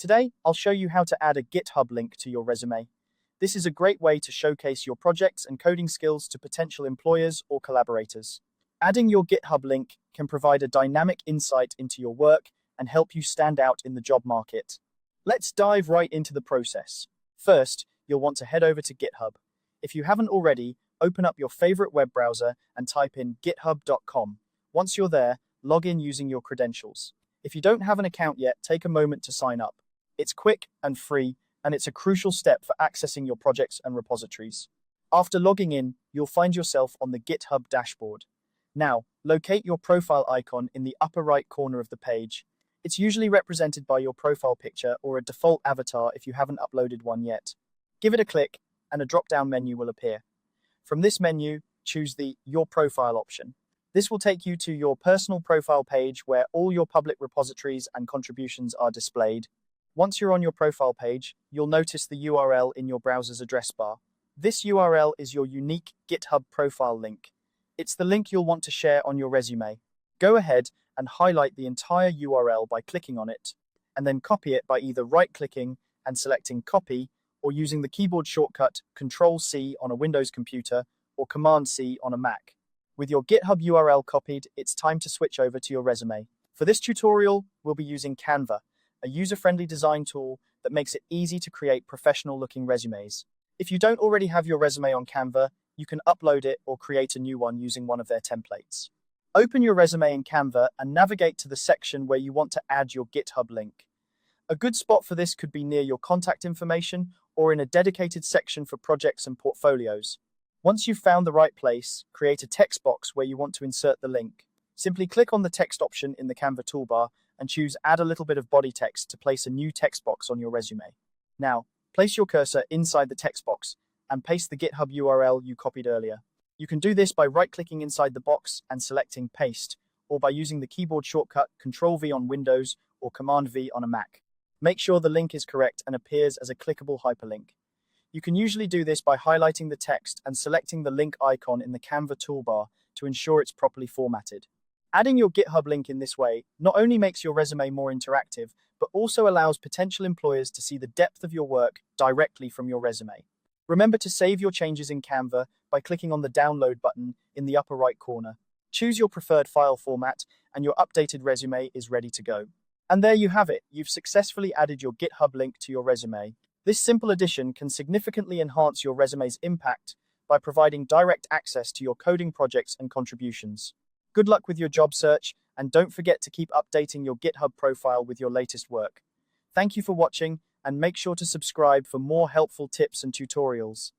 Today, I'll show you how to add a GitHub link to your resume. This is a great way to showcase your projects and coding skills to potential employers or collaborators. Adding your GitHub link can provide a dynamic insight into your work and help you stand out in the job market. Let's dive right into the process. First, you'll want to head over to GitHub. If you haven't already, open up your favorite web browser and type in github.com. Once you're there, log in using your credentials. If you don't have an account yet, take a moment to sign up. It's quick and free, and it's a crucial step for accessing your projects and repositories. After logging in, you'll find yourself on the GitHub dashboard. Now, locate your profile icon in the upper right corner of the page. It's usually represented by your profile picture or a default avatar if you haven't uploaded one yet. Give it a click, and a drop-down menu will appear. From this menu, choose the Your Profile option. This will take you to your personal profile page where all your public repositories and contributions are displayed. Once you're on your profile page, you'll notice the URL in your browser's address bar. This URL is your unique GitHub profile link. It's the link you'll want to share on your resume. Go ahead and highlight the entire URL by clicking on it, and then copy it by either right-clicking and selecting Copy, or using the keyboard shortcut Control-C on a Windows computer or Command-C on a Mac. With your GitHub URL copied, it's time to switch over to your resume. For this tutorial, we'll be using Canva, a user-friendly design tool that makes it easy to create professional-looking resumes. If you don't already have your resume on Canva, you can upload it or create a new one using one of their templates. Open your resume in Canva and navigate to the section where you want to add your GitHub link. A good spot for this could be near your contact information or in a dedicated section for projects and portfolios. Once you've found the right place, create a text box where you want to insert the link. Simply click on the text option in the Canva toolbar and choose Add a little bit of body text to place a new text box on your resume. Now, place your cursor inside the text box and paste the GitHub URL you copied earlier. You can do this by right-clicking inside the box and selecting Paste, or by using the keyboard shortcut Control-V on Windows or Command-V on a Mac. Make sure the link is correct and appears as a clickable hyperlink. You can usually do this by highlighting the text and selecting the link icon in the Canva toolbar to ensure it's properly formatted. Adding your GitHub link in this way not only makes your resume more interactive, but also allows potential employers to see the depth of your work directly from your resume. Remember to save your changes in Canva by clicking on the Download button in the upper right corner. Choose your preferred file format, and your updated resume is ready to go. And there you have it. You've successfully added your GitHub link to your resume. This simple addition can significantly enhance your resume's impact by providing direct access to your coding projects and contributions. Good luck with your job search, and don't forget to keep updating your GitHub profile with your latest work. Thank you for watching, and make sure to subscribe for more helpful tips and tutorials.